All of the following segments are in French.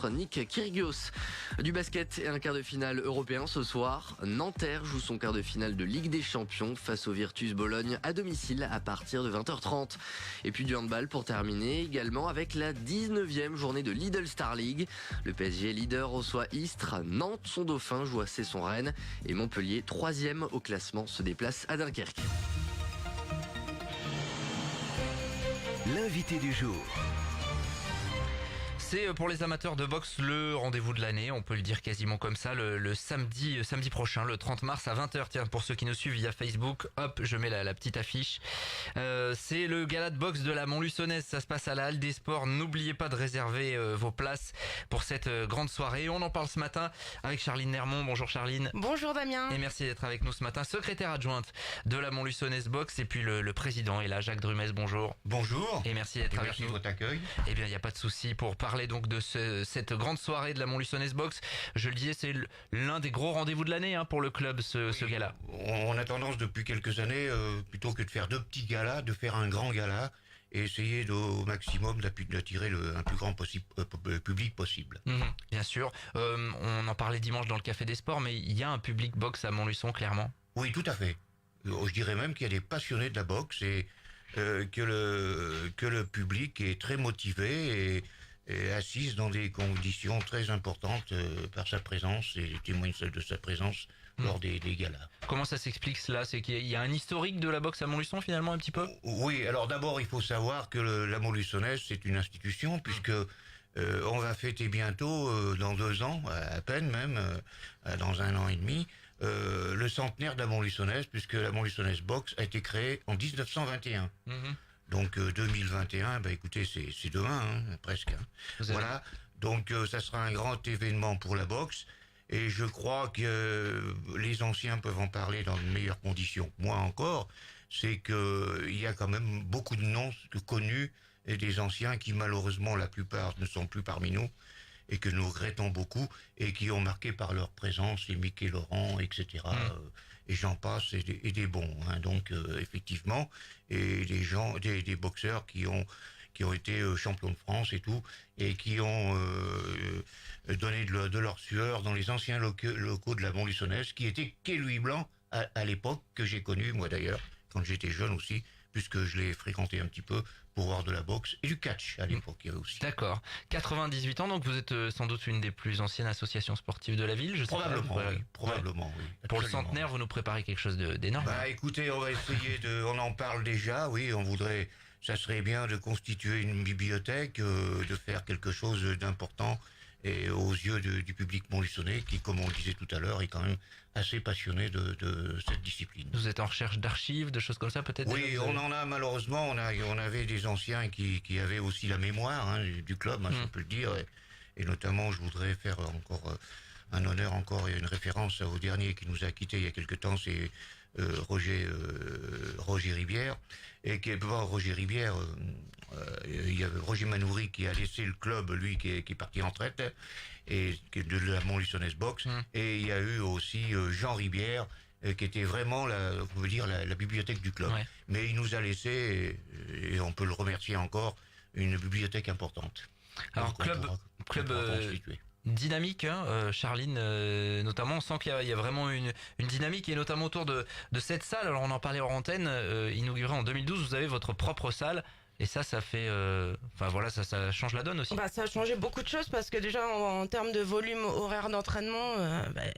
Nick Kyrgios. Du basket et un quart de finale européen ce soir. Nanterre joue son quart de finale de Ligue des Champions face au Virtus Bologne à domicile à partir de 20h30. Et puis du handball pour terminer également avec la 19e journée de Lidl Star League. Le PSG leader reçoit Istres, Nantes son dauphin joue à Cesson-Rennes et Montpellier 3e au classement se déplace à Dunkerque. L'invité du jour. C'est pour les amateurs de boxe le rendez-vous de l'année, on peut le dire quasiment comme ça, le samedi prochain, le 30 mars à 20h. Tiens, pour ceux qui nous suivent via Facebook, hop, je mets la petite affiche. C'est le gala de boxe de la Montluçonnaise, ça se passe à la Halle des Sports. N'oubliez pas de réserver vos places pour cette grande soirée. On en parle ce matin avec Charline Nermont. Bonjour Charline. Bonjour Damien. Et merci d'être avec nous ce matin, secrétaire adjointe de la Montluçonnaise Boxe. Et puis le président est là, Jacques Drumès, bonjour. Bonjour. Et merci d'être avec Merci nous. de votre accueil. Eh bien, il n'y a pas de souci pour parler donc de cette grande soirée de la Montluçonnaise Boxe. Je le disais, c'est l'un des gros rendez-vous de l'année pour le club, ce gala. On a tendance depuis quelques années, plutôt que de faire deux petits galas, de faire un grand gala et essayer au maximum d'attirer un plus grand public possible. Bien sûr. On en parlait dimanche dans le Café des Sports, mais il y a un public boxe à Montluçon, clairement. Oui, tout à fait. Je dirais même qu'il y a des passionnés de la boxe et que le public est très motivé et assise dans des conditions très importantes par sa présence et témoigne de sa présence lors des galas. Comment ça s'explique cela? C'est qu'il y a un historique de la boxe à Montluçon finalement un petit peu? Oui, alors d'abord il faut savoir que la Montluçonnaise c'est une institution puisque on va fêter bientôt, dans 2 ans, à peine même, dans 1 an et demi, le centenaire de la Montluçonnaise puisque la Montluçonnaise Boxe a été créée en 1921. Donc 2021, écoutez, c'est demain, presque. Voilà, donc ça sera un grand événement pour la boxe, et je crois que les anciens peuvent en parler dans de meilleures conditions. Moi encore, c'est que il y a quand même beaucoup de noms connus et des anciens qui malheureusement la plupart ne sont plus parmi nous et que nous regrettons beaucoup et qui ont marqué par leur présence, les Mickey Laurent, etc. Et j'en passe et des bons. Donc effectivement, et des boxeurs qui ont été champions de France et tout, et qui ont donné de leur sueur dans les anciens locaux de la Montluçonnaise, qui était quai Louis Blanc à l'époque, que j'ai connu moi d'ailleurs, quand j'étais jeune aussi, puisque je l'ai fréquenté un petit peu pour voir de la boxe et du catch à l'époque il y avait aussi. D'accord. 98 ans, donc vous êtes sans doute une des plus anciennes associations sportives de la ville, je sais Probablement, pas. oui. Probablement, oui. Pour le Absolument. centenaire, vous nous préparez quelque chose d'énorme. Écoutez, on va essayer on en parle déjà, oui, ça serait bien de constituer une bibliothèque, de faire quelque chose d'important et aux yeux du public montluçonnais qui, comme on le disait tout à l'heure, est quand même assez passionné de cette discipline. Vous êtes en recherche d'archives, de choses comme ça peut-être? Oui, on en a malheureusement, on avait des anciens qui avaient aussi la mémoire du club, si on peut le dire, et notamment je voudrais faire encore un honneur encore et une référence au dernier qui nous a quittés il y a quelque temps, c'est Roger Ribière, et qui est pas Roger Ribière, il y avait Roger Manoury qui a laissé le club, lui qui est parti en retraite, et qui est de la Montluçonnaise Boxe, et il y a eu aussi Jean Ribière, qui était vraiment la bibliothèque du club. Ouais. Mais il nous a laissé, et on peut le remercier encore, une bibliothèque importante. Alors club dynamique, Charline, notamment, on sent qu'il y a vraiment une dynamique, et notamment autour de cette salle. Alors on en parlait hors antenne, inaugurée en 2012, vous avez votre propre salle. Et ça fait, ça change la donne aussi. Ça a changé beaucoup de choses parce que déjà en termes de volume horaire d'entraînement,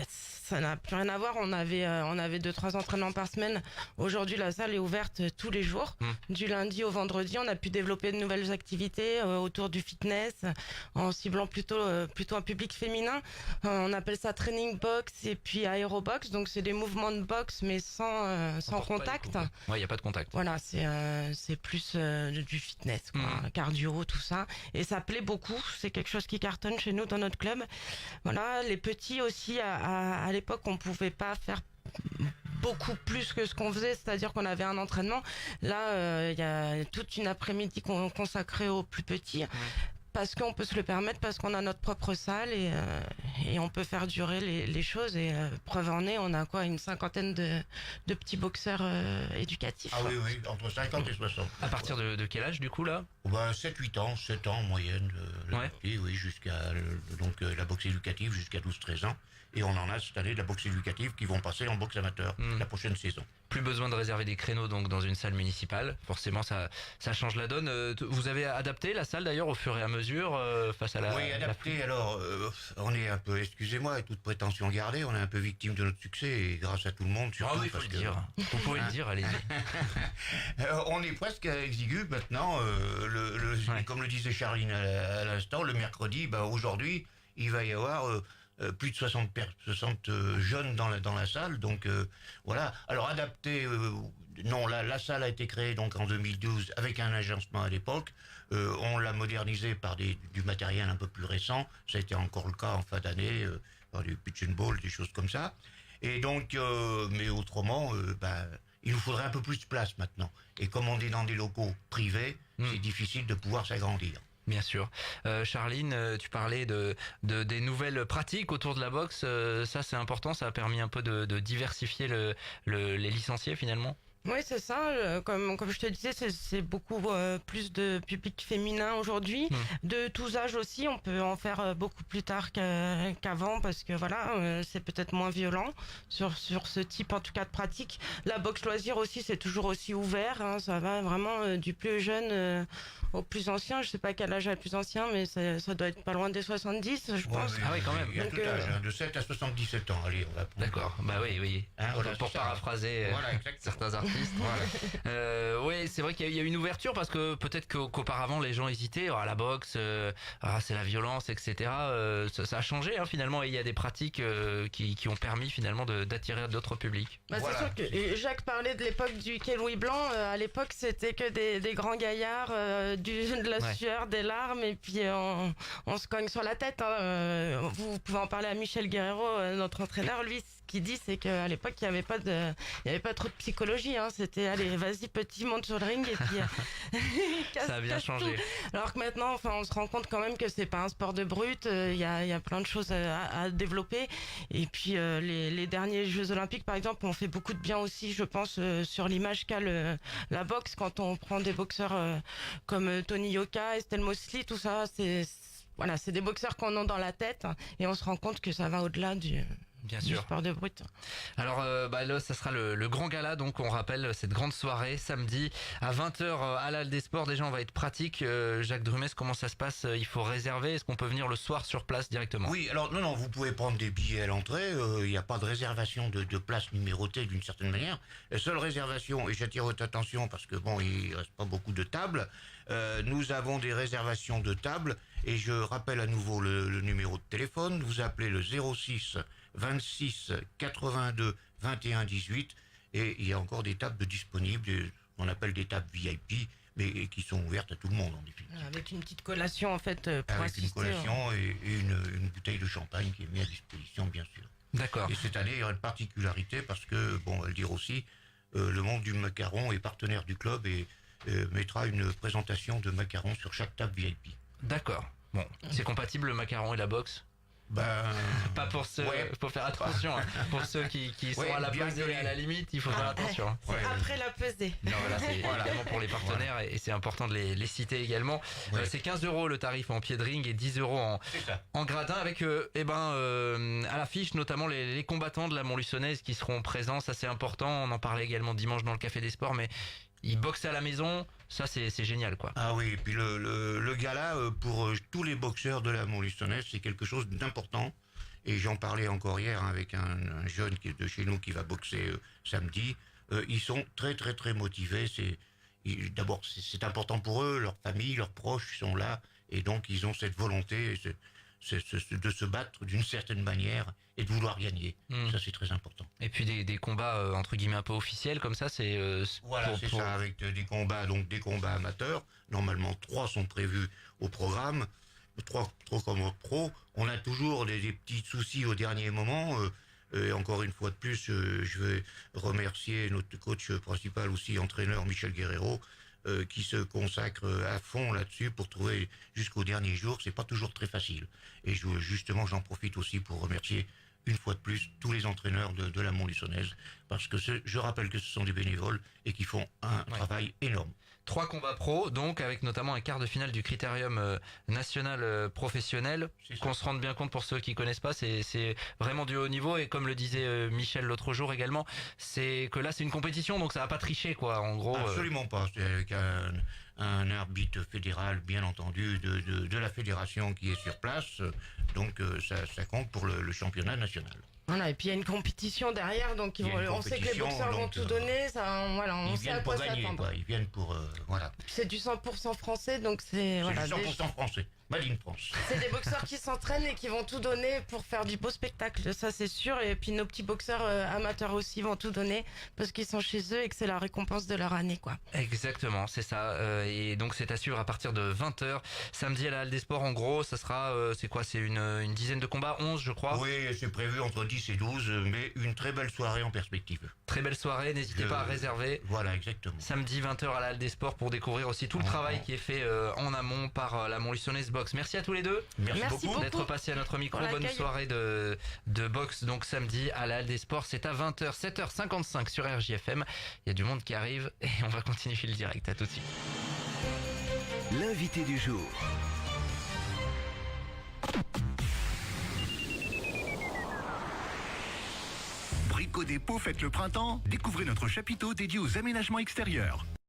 ça n'a plus rien à voir. On avait 2-3 entraînements par semaine. Aujourd'hui, la salle est ouverte tous les jours, du lundi au vendredi. On a pu développer de nouvelles activités autour du fitness, en ciblant plutôt un public féminin. On appelle ça training box et puis aérobox. Donc c'est des mouvements de boxe mais sans contact. Ouais, il y a pas de contact. Voilà, c'est plus du fitness, cardio, tout ça, et ça plaît beaucoup. C'est quelque chose qui cartonne chez nous dans notre club. Voilà, les petits aussi, à l'époque on pouvait pas faire beaucoup plus que ce qu'on faisait, c'est-à-dire qu'on avait un entraînement. Là, il y a toute une après-midi consacrée aux plus petits, parce qu'on peut se le permettre, parce qu'on a notre propre salle et on peut faire durer les choses. Et preuve en est, on a une cinquantaine de petits boxeurs éducatifs. Ah oui, entre 50 et 60. À partir de quel âge du coup là? 7-8 ans, 7 ans en moyenne, Ouais. oui, jusqu'à la boxe éducative jusqu'à 12-13 ans. Et on en a cette année de la boxe éducative qui vont passer en boxe amateur la prochaine saison. Plus besoin de réserver des créneaux donc dans une salle municipale. Forcément, ça change la donne. Vous avez adapté la salle d'ailleurs au fur et à mesure face à la. Oui, adapté. Alors, on est un peu, excusez-moi, et toute prétention gardée, on est un peu victime de notre succès et grâce à tout le monde surtout. Ah oui, il faut le dire. Vous pouvez le dire, allez-y. On est presque exigu maintenant. Comme le disait Charline à l'instant, le mercredi, aujourd'hui, il va y avoir plus de 60 jeunes dans la salle. Donc voilà. Alors adapté, non, la salle a été créée donc en 2012 avec un agencement à l'époque. On l'a modernisé par du matériel un peu plus récent. Ça a été encore le cas en fin d'année, par du pitch and ball, des choses comme ça. Et donc, mais autrement, il nous faudrait un peu plus de place maintenant. Et comme on est dans des locaux privés, c'est difficile de pouvoir s'agrandir. Bien sûr. Charline, tu parlais des nouvelles pratiques autour de la boxe. Ça, c'est important. Ça a permis un peu de diversifier les licenciés finalement. Oui, c'est ça. Comme je te disais, c'est beaucoup plus de public féminin aujourd'hui, de tous âges aussi. On peut en faire beaucoup plus tard qu'avant parce que voilà, c'est peut-être moins violent sur ce type en tout cas de pratique. La boxe loisir aussi, c'est toujours aussi ouvert. Ça va vraiment du plus jeune au plus ancien. Je sais pas quel âge est le plus ancien, mais ça doit être pas loin des 70, je pense. Ah oui, quand même. Il y a tout âge, de 7 à 77 ans. Allez, on va prendre. D'accord. Bah oui. Voilà, pour paraphraser certains artistes. Oui, c'est vrai qu'il y a une ouverture parce que peut-être qu'auparavant les gens hésitaient. La boxe, c'est la violence, etc. Ça a changé finalement et il y a des pratiques qui ont permis finalement d'attirer d'autres publics. C'est sûr que Jacques parlait de l'époque du quai Louis Blanc. À l'époque, c'était que des grands gaillards, de la sueur, des larmes et puis on se cogne sur la tête. Vous pouvez en parler à Michel Guerrero, notre entraîneur. Lui, ce qu'il dit, c'est qu'à l'époque, il n'y avait pas trop de psychologie. C'était allez, vas-y petit, monte sur le ring et puis ça a bien changé. Tout. Alors que maintenant, on se rend compte quand même que c'est pas un sport de brut. Il y a plein de choses à développer. Et puis les derniers Jeux Olympiques, par exemple, ont fait beaucoup de bien aussi, je pense, sur l'image qu'a la boxe. Quand on prend des boxeurs comme Tony Yoka, Estelle Mosley, tout ça, c'est des boxeurs qu'on a dans la tête et on se rend compte que ça va au-delà du sport de brut. Alors là, ça sera le grand gala, donc on rappelle cette grande soirée samedi à 20h à l'Halle des Sports. Déjà on va être pratique. Jacques Drumès, comment ça se passe? Il faut réserver? Est-ce qu'on peut venir le soir sur place directement? Oui, alors non, vous pouvez prendre des billets à l'entrée. Il n'y a pas de réservation de place numérotée d'une certaine manière. La seule réservation, et j'attire votre attention parce que il ne reste pas beaucoup de tables, nous avons des réservations de tables et je rappelle à nouveau le numéro de téléphone. Vous appelez le 06 26 82 21 18 et il y a encore des tables disponibles, on appelle des tables VIP, mais qui sont ouvertes à tout le monde en définitive. Avec une petite collation en fait pour avec assister. Une collation et une bouteille de champagne qui est mise à disposition bien sûr. D'accord. Et cette année il y aura une particularité parce que, on va le dire aussi, le monde du macaron est partenaire du club et mettra une présentation de macaron sur chaque table VIP. D'accord. Bon, c'est compatible le macaron et la boxe? Pas pour ceux, faut faire attention. Pour ceux qui sont à la pesée, à la limite, il faut faire attention. Après la pesée. Non, là, c'est évidemment pour les partenaires et c'est important de les citer également. C'est 15 € le tarif en pied de ring et 10 € en gradin avec à l'affiche notamment les combattants de la Montluçonnaise qui seront présents. Ça c'est important. On en parlait également dimanche dans le Café des Sports, mais ils boxent à la maison, ça c'est génial quoi. Ah oui, et puis le gala pour tous les boxeurs de la Montluçonnaise, c'est quelque chose d'important. Et j'en parlais encore hier avec un jeune qui est de chez nous qui va boxer samedi. Ils sont très très très motivés. D'abord c'est important pour eux, leur famille, leurs proches sont là et donc ils ont cette volonté de se battre d'une certaine manière et de vouloir gagner. Ça c'est très important. Et puis des combats entre guillemets un peu officiels comme ça, c'est ça, avec des combats amateurs. Normalement 3 sont prévus au programme, 3 comme pro. On a toujours des petits soucis au dernier moment. Et encore une fois de plus, je vais remercier notre coach principal aussi, entraîneur Michel Guerrero, qui se consacrent à fond là-dessus pour trouver jusqu'au dernier jour. C'est pas toujours très facile. Et justement, j'en profite aussi pour remercier une fois de plus tous les entraîneurs de la Montluçonnaise, parce que je rappelle que ce sont des bénévoles et qui font un travail énorme. 3 combats pro, donc avec notamment un quart de finale du Critérium national professionnel. Qu'on se rende bien compte pour ceux qui connaissent pas, c'est vraiment du haut niveau, et comme le disait Michel l'autre jour également, c'est que là c'est une compétition, donc ça va pas tricher quoi, en gros. Absolument pas. C'est avec un arbitre fédéral, bien entendu, de la fédération qui est sur place, donc ça compte pour le championnat national. Voilà, et puis il y a une compétition derrière, donc on sait que les boxeurs vont tout donner, on sait à quoi s'attendre. Ils viennent pour voilà. C'est du 100% français, donc c'est du 100% français. Made in France. C'est des boxeurs qui s'entraînent et qui vont tout donner pour faire du beau spectacle, ça c'est sûr. Et puis nos petits boxeurs amateurs aussi vont tout donner parce qu'ils sont chez eux et que c'est la récompense de leur année, quoi. Exactement, c'est ça. Et donc c'est à suivre à partir de 20h samedi à la Halle des Sports. En gros, ça sera c'est quoi, c'est une dizaine de combats, 11 je crois. Oui, c'est prévu entre 10 et 12, mais une très belle soirée en perspective. Très belle soirée, n'hésitez pas à réserver. Voilà, exactement. Samedi 20h à la Halle des Sports pour découvrir aussi tout le travail qui est fait en amont par la Montluçonnaise Boxe. Merci à tous les deux. Merci beaucoup d'être passés à notre micro. Bonne soirée de boxe donc samedi à la Halle des Sports. C'est à 20h, 7h55 sur RJFM. Il y a du monde qui arrive et on va continuer le direct. À tout de suite. L'invité du jour. Brico Dépôt fête le printemps. Découvrez notre chapiteau dédié aux aménagements extérieurs.